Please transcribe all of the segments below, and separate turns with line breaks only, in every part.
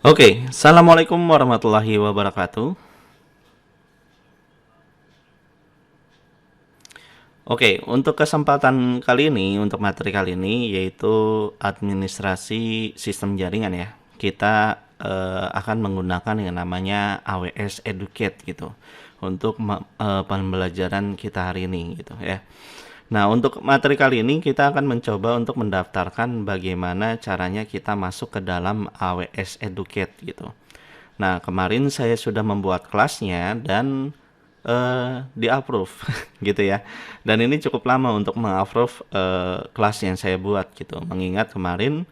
Oke, Assalamualaikum warahmatullahi wabarakatuh. Oke, untuk kesempatan kali ini, untuk materi kali ini, yaitu administrasi sistem jaringan ya. Kita akan menggunakan yang namanya AWS Educate gitu, untuk pembelajaran kita hari ini gitu ya. Nah, untuk materi kali ini kita akan mencoba untuk mendaftarkan bagaimana caranya kita masuk ke dalam AWS Educate gitu. Nah, kemarin saya sudah membuat kelasnya dan di-approve gitu ya. Dan ini cukup lama untuk meng-approve kelas yang saya buat gitu. Mengingat kemarin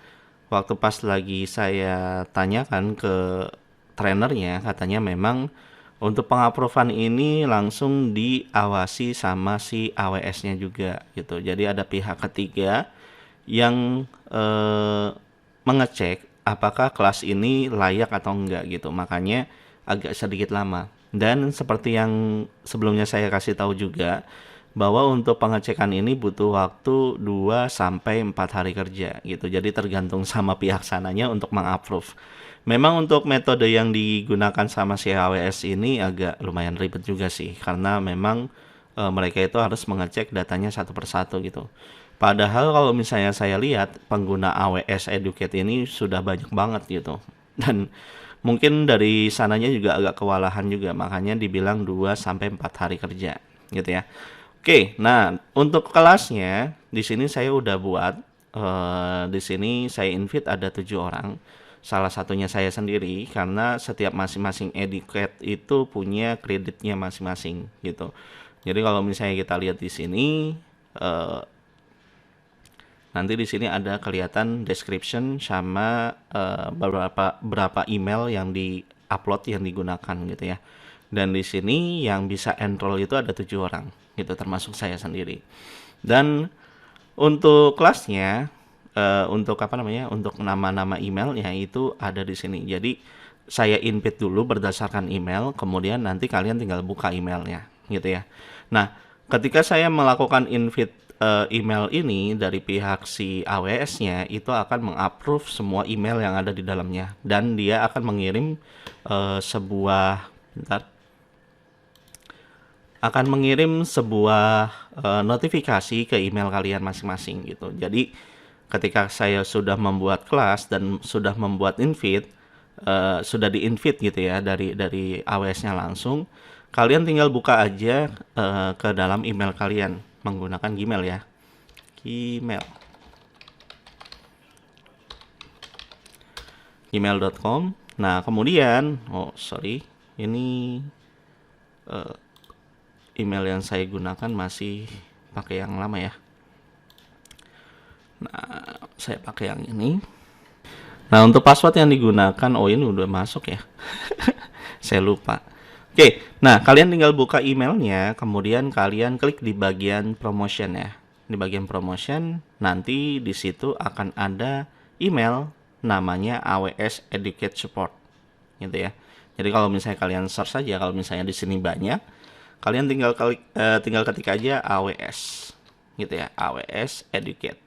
waktu pas lagi saya tanyakan ke trainernya, katanya memang untuk pengapprovean ini langsung diawasi sama si AWS-nya juga gitu. Jadi ada pihak ketiga yang mengecek apakah kelas ini layak atau enggak gitu. Makanya agak sedikit lama. Dan seperti yang sebelumnya saya kasih tahu juga bahwa untuk pengecekan ini butuh waktu 2 sampai 4 hari kerja gitu. Jadi tergantung sama pihak sananya untuk mengapprove. Memang untuk metode yang digunakan sama si AWS ini agak lumayan ribet juga sih karena memang mereka itu harus mengecek datanya satu persatu gitu. Padahal kalau misalnya saya lihat pengguna AWS Educate ini sudah banyak banget gitu. Dan mungkin dari sananya juga agak kewalahan juga, makanya dibilang 2 sampai 4 hari kerja gitu ya. Oke, nah untuk kelasnya di sini saya udah buat di sini saya invite ada 7 orang. Salah satunya saya sendiri karena setiap masing-masing educate itu punya kreditnya masing-masing gitu. Jadi kalau misalnya kita lihat di sini eh, nanti di sini ada kelihatan description sama berapa email yang di-upload yang digunakan gitu ya. Dan di sini yang bisa enroll itu ada 7 orang, gitu termasuk saya sendiri. Dan untuk kelasnya, untuk apa namanya, untuk nama-nama emailnya itu ada di sini. Jadi saya invite dulu berdasarkan email, kemudian nanti kalian tinggal buka emailnya, gitu ya. Nah, ketika saya melakukan invite email ini dari pihak si AWS-nya itu akan mengapprove semua email yang ada di dalamnya dan dia akan mengirim sebuah bentar, akan mengirim sebuah notifikasi ke email kalian masing-masing gitu. Jadi ketika saya sudah membuat kelas dan sudah membuat invite, sudah di-invite gitu ya dari AWS-nya langsung, kalian tinggal buka aja ke dalam email kalian menggunakan Gmail ya. Gmail. Gmail.com. Nah, kemudian, oh sorry, ini email yang saya gunakan masih pakai yang lama ya. Nah, saya pakai yang ini. Nah, untuk password yang digunakan, oh ini udah masuk ya. Saya lupa. Oke, nah kalian tinggal buka emailnya, kemudian kalian klik di bagian promotion ya. Di bagian promotion, nanti di situ akan ada email namanya AWS Educate Support, gitu ya. Jadi kalau misalnya kalian search saja, kalau misalnya di sini banyak, kalian tinggal ketik aja AWS, gitu ya, AWS Educate.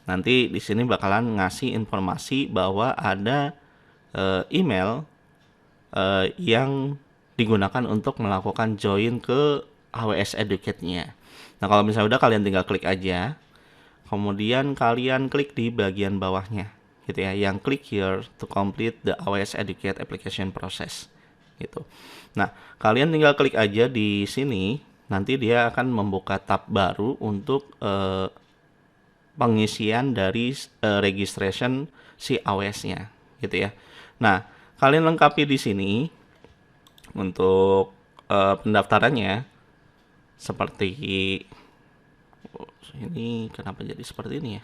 Nanti di sini bakalan ngasih informasi bahwa ada email yang digunakan untuk melakukan join ke AWS Educate-nya. Nah, kalau misalnya udah kalian tinggal klik aja. Kemudian kalian klik di bagian bawahnya gitu ya, yang click here to complete the AWS Educate application process gitu. Nah, kalian tinggal klik aja di sini, nanti dia akan membuka tab baru untuk pengisian dari registration si AWS-nya gitu ya. Nah, kalian lengkapi di sini untuk pendaftarannya seperti oh, ini kenapa jadi seperti ini ya?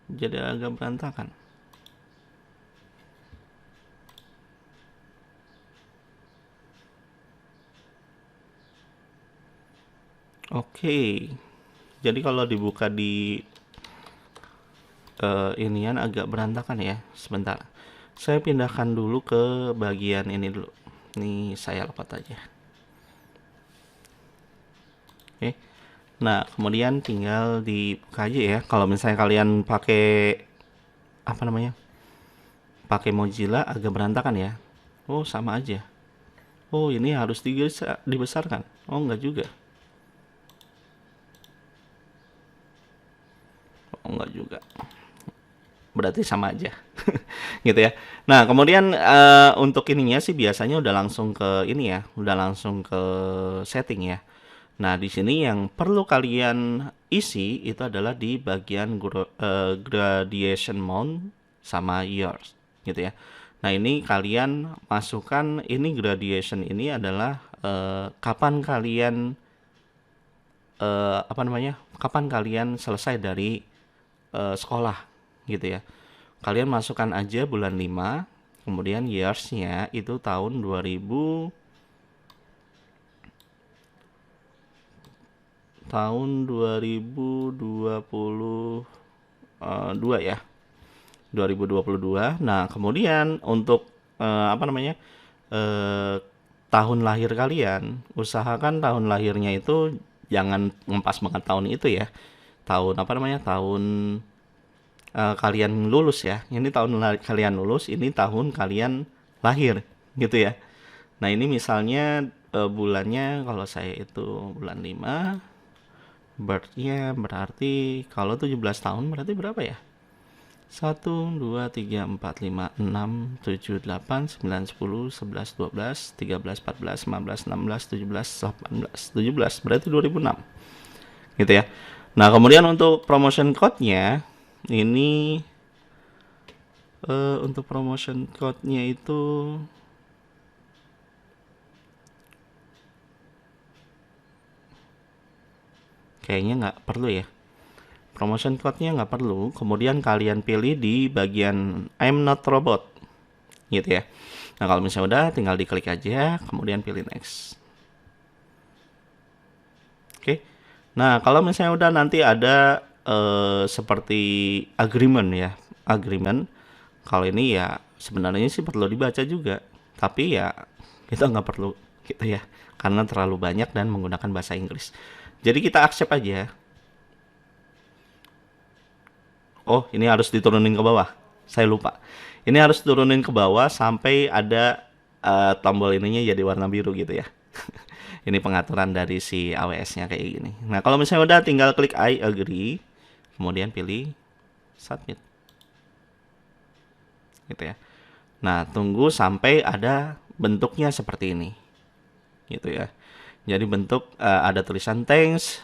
Jadi agak berantakan. Oke. Jadi kalau dibuka di inian agak berantakan ya. Sebentar. Saya pindahkan dulu ke bagian ini dulu. Ini saya lompat aja. Oke. Nah, kemudian tinggal dibuka aja ya. Kalau misalnya kalian pakai apa namanya? pakai Mozilla agak berantakan ya. Oh, sama aja. Oh, ini harus dibesarkan. Oh, enggak juga. Oh, enggak juga. Berarti sama aja. Gitu ya. Nah, kemudian untuk ininya sih biasanya udah langsung ke ini ya, udah langsung ke setting ya. Nah, di sini yang perlu kalian isi itu adalah di bagian gradation mount sama years gitu ya. Nah, ini kalian masukkan ini gradation ini adalah kapan kalian apa namanya? Kapan kalian selesai dari sekolah gitu ya. Kalian masukkan aja bulan 5, kemudian years-nya itu tahun 2022 ya. 2022. Nah, kemudian untuk apa namanya? eh, tahun lahir kalian, usahakan tahun lahirnya itu jangan ngepas banget tahun itu ya. Tahun apa namanya? Tahun kalian lulus ya. Ini tahun kalian lulus, ini tahun kalian lahir gitu ya. Nah, ini misalnya bulannya kalau saya itu bulan 5, birth-nya berarti kalau 17 tahun berarti berapa ya? 1, 2, 3, 4, 5, 6, 7, 8, 9, 10, 11, 12, 13, 14, 15, 16, 17, 18, 17 berarti 2006 gitu ya. Nah, kemudian untuk promotion code-nya ini untuk promotion code-nya itu kayaknya nggak perlu ya. Promotion code-nya nggak perlu. Kemudian kalian pilih di bagian I'm not robot gitu ya. Nah, kalau misalnya udah tinggal diklik aja, kemudian pilih next. Oke. Nah, kalau misalnya udah nanti ada seperti agreement ya. Agreement. Kalau ini ya sebenarnya sih perlu dibaca juga. Tapi ya kita nggak perlu gitu ya. Karena terlalu banyak dan menggunakan bahasa Inggris. Jadi kita accept aja. Oh, ini harus diturunin ke bawah. Saya lupa. Ini harus turunin ke bawah sampai ada tombol ininya jadi warna biru gitu ya. Ini pengaturan dari si AWS-nya kayak gini. Nah, kalau misalnya udah tinggal klik I agree, kemudian pilih submit. Gitu ya. Nah, tunggu sampai ada bentuknya seperti ini. Gitu ya. Jadi bentuk ada tulisan thanks,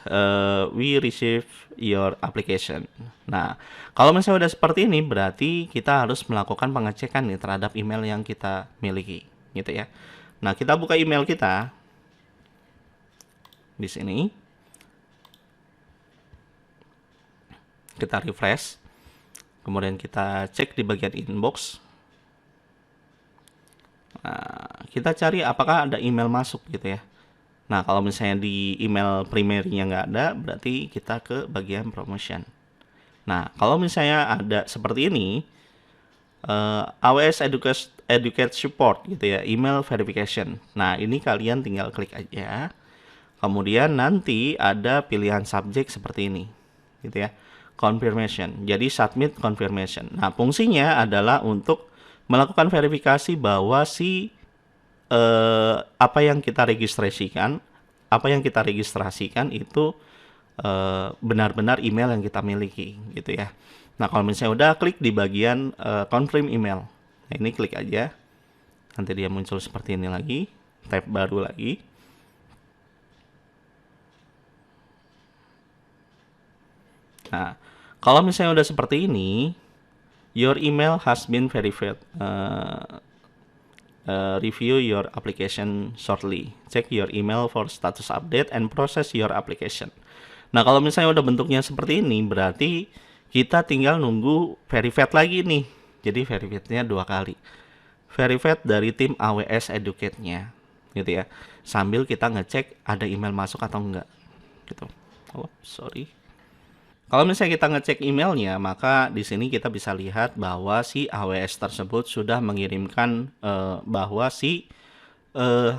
we receive your application. Nah, kalau misalnya udah seperti ini berarti kita harus melakukan pengecekan nih terhadap email yang kita miliki, gitu ya. Nah, kita buka email kita di sini. Kita refresh. Kemudian kita cek di bagian inbox. Nah, kita cari apakah ada email masuk gitu ya. Nah, kalau misalnya di email primernya nggak ada, berarti kita ke bagian promotion. Nah, kalau misalnya ada seperti ini, AWS Educate Support gitu ya, email verification. Nah, ini kalian tinggal klik aja. Kemudian nanti ada pilihan subjek seperti ini, gitu ya, confirmation. Jadi submit confirmation. Nah, fungsinya adalah untuk melakukan verifikasi bahwa si apa yang kita registrasikan itu benar-benar email yang kita miliki gitu ya. Nah, kalau misalnya udah klik di bagian confirm email. Nah, ini klik aja. Nanti dia muncul seperti ini lagi, tab baru lagi. Nah, kalau misalnya udah seperti ini, your email has been verified. Review your application shortly. Check your email for status update and process your application. Nah, kalau misalnya udah bentuknya seperti ini, berarti kita tinggal nunggu verified lagi nih. Jadi verifiednya 2 kali. Verified dari tim AWS Educate-nya, gitu ya. Sambil kita ngecek ada email masuk atau enggak, gitu. Oh, sorry. Kalau misalnya kita ngecek emailnya, maka di sini kita bisa lihat bahwa si AWS tersebut sudah mengirimkan bahwa si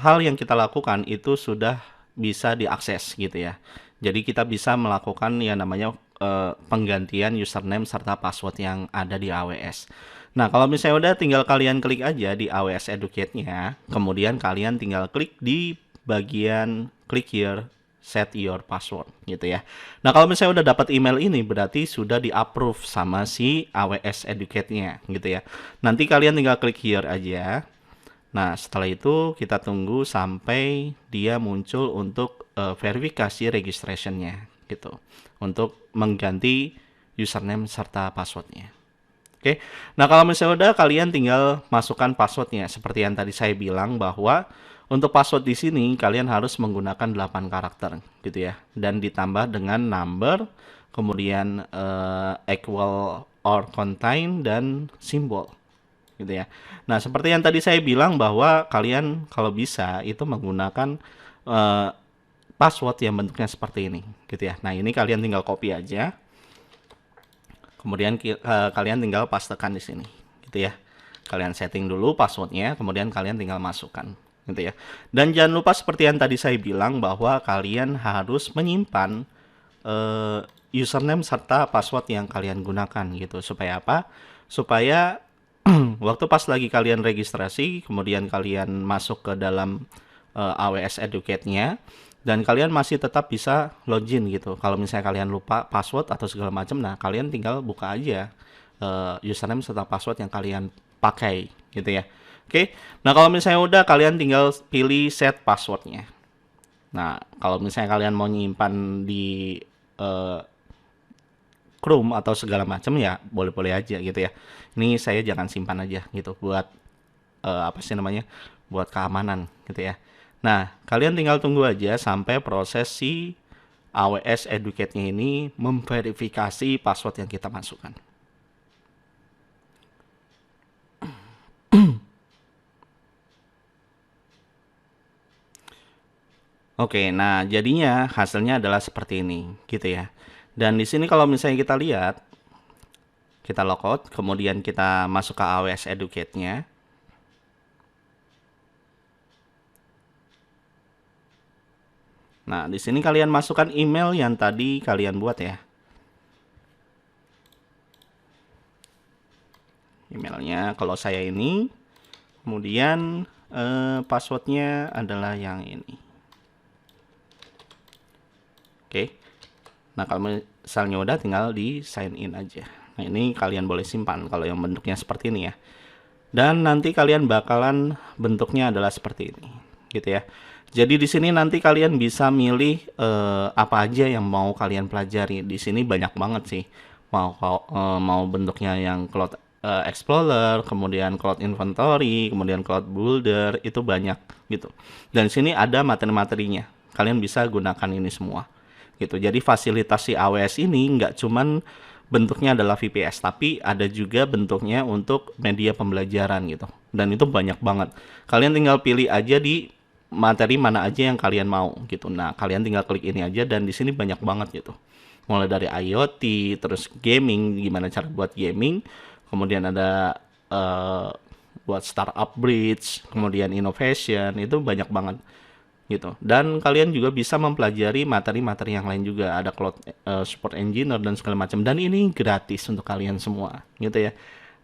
hal yang kita lakukan itu sudah bisa diakses gitu ya. Jadi kita bisa melakukan yang namanya penggantian username serta password yang ada di AWS. Nah, kalau misalnya udah tinggal kalian klik aja di AWS Educate-nya, kemudian kalian tinggal klik di bagian click here set your password gitu ya. Nah, kalau misalnya udah dapat email ini berarti sudah di-approve sama si AWS Educate-nya gitu ya. Nanti kalian tinggal klik here aja. Nah, setelah itu kita tunggu sampai dia muncul untuk verifikasi registration-nya gitu. Untuk mengganti username serta password-nya. Oke. Nah, kalau misalnya udah kalian tinggal masukkan passwordnya. Seperti yang tadi saya bilang bahwa untuk password di sini kalian harus menggunakan 8 karakter gitu ya. Dan ditambah dengan number, kemudian equal or contain dan simbol gitu ya. Nah, seperti yang tadi saya bilang bahwa kalian kalau bisa itu menggunakan eh, password yang bentuknya seperti ini gitu ya. Nah, ini kalian tinggal copy aja. Kemudian kalian tinggal pastekan di sini, gitu ya. Kalian setting dulu passwordnya, kemudian kalian tinggal masukkan, gitu ya. Dan jangan lupa seperti yang tadi saya bilang bahwa kalian harus menyimpan username serta password yang kalian gunakan, gitu. Supaya apa? Supaya waktu pas lagi kalian registrasi, kemudian kalian masuk ke dalam AWS Educate-nya, dan kalian masih tetap bisa login gitu. Kalau misalnya kalian lupa password atau segala macam, nah kalian tinggal buka aja username serta password yang kalian pakai gitu ya. Oke, nah kalau misalnya udah kalian tinggal pilih set passwordnya. Nah kalau misalnya kalian mau nyimpan di eh, Chrome atau segala macam ya boleh-boleh aja gitu ya. Ini saya jangan simpan aja gitu buat apa sih namanya? Buat keamanan gitu ya. Nah, kalian tinggal tunggu aja sampai proses si AWS Educate-nya ini memverifikasi password yang kita masukkan. Oke, nah jadinya hasilnya adalah seperti ini, gitu ya. Dan di sini kalau misalnya kita lihat, kita logout, kemudian kita masuk ke AWS Educate-nya. Nah, di sini kalian masukkan email yang tadi kalian buat ya. Emailnya kalau saya ini, kemudian passwordnya adalah yang ini. Oke. Nah, kalau misalnya udah tinggal di sign in aja. Nah, ini kalian boleh simpan kalau yang bentuknya seperti ini ya. Dan nanti kalian bakalan bentuknya adalah seperti ini, gitu ya. Jadi di sini nanti kalian bisa milih apa aja yang mau kalian pelajari. Di sini banyak banget sih. Mau bentuknya yang Cloud Explorer, kemudian Cloud Inventory, kemudian Cloud Builder, itu banyak gitu. Dan di sini ada materi-materinya. Kalian bisa gunakan ini semua. Gitu. Jadi fasilitas si AWS ini nggak cuman bentuknya adalah VPS, tapi ada juga bentuknya untuk media pembelajaran gitu. Dan itu banyak banget. Kalian tinggal pilih aja di materi mana aja yang kalian mau gitu. Nah, kalian tinggal klik ini aja dan di sini banyak banget gitu. Mulai dari IoT, terus gaming, gimana cara buat gaming, kemudian ada buat startup bridge, kemudian innovation, itu banyak banget gitu. Dan kalian juga bisa mempelajari materi-materi yang lain juga, ada cloud support engineer dan segala macam, dan ini gratis untuk kalian semua gitu ya.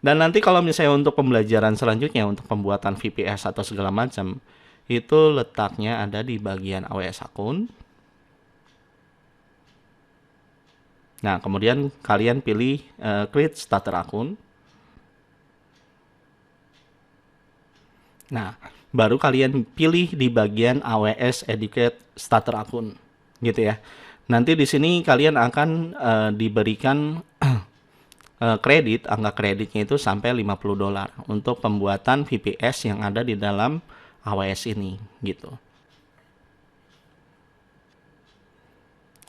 Dan nanti kalau misalnya untuk pembelajaran selanjutnya untuk pembuatan VPS atau segala macam itu letaknya ada di bagian AWS akun. Nah, kemudian kalian pilih create starter akun. Nah, baru kalian pilih di bagian AWS Educate Starter akun, gitu ya. Nanti di sini kalian akan diberikan kredit, angka kreditnya itu sampai $50 untuk pembuatan VPS yang ada di dalam AWS ini, gitu.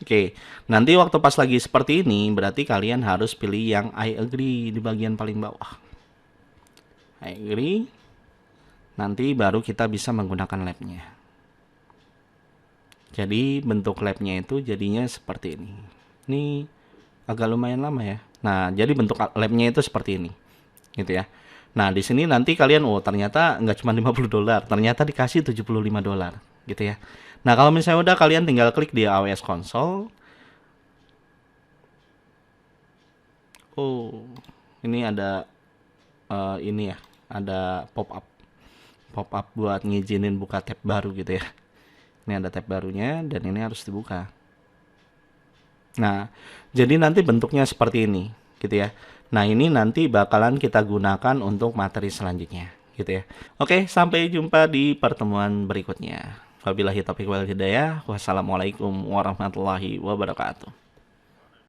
Oke, nanti waktu pas lagi seperti ini, berarti kalian harus pilih yang I agree di bagian paling bawah. I agree. Nanti baru kita bisa menggunakan labnya. Jadi bentuk labnya itu jadinya seperti ini. Ini agak lumayan lama ya. Nah, jadi bentuk labnya itu seperti ini, gitu ya. Nah, di sini nanti kalian, oh ternyata nggak cuma $50, ternyata dikasih $75, gitu ya. Nah, kalau misalnya udah kalian tinggal klik di AWS Console. Oh, ini ada ini ya, ada pop up buat ngizinin buka tab baru gitu ya. Ini ada tab barunya dan ini harus dibuka. Nah, jadi nanti bentuknya seperti ini gitu ya. Nah, ini nanti bakalan kita gunakan untuk materi selanjutnya gitu ya. Oke, sampai jumpa di pertemuan berikutnya. Wabillahi taufiq wal hidayah. Wassalamualaikum warahmatullahi wabarakatuh.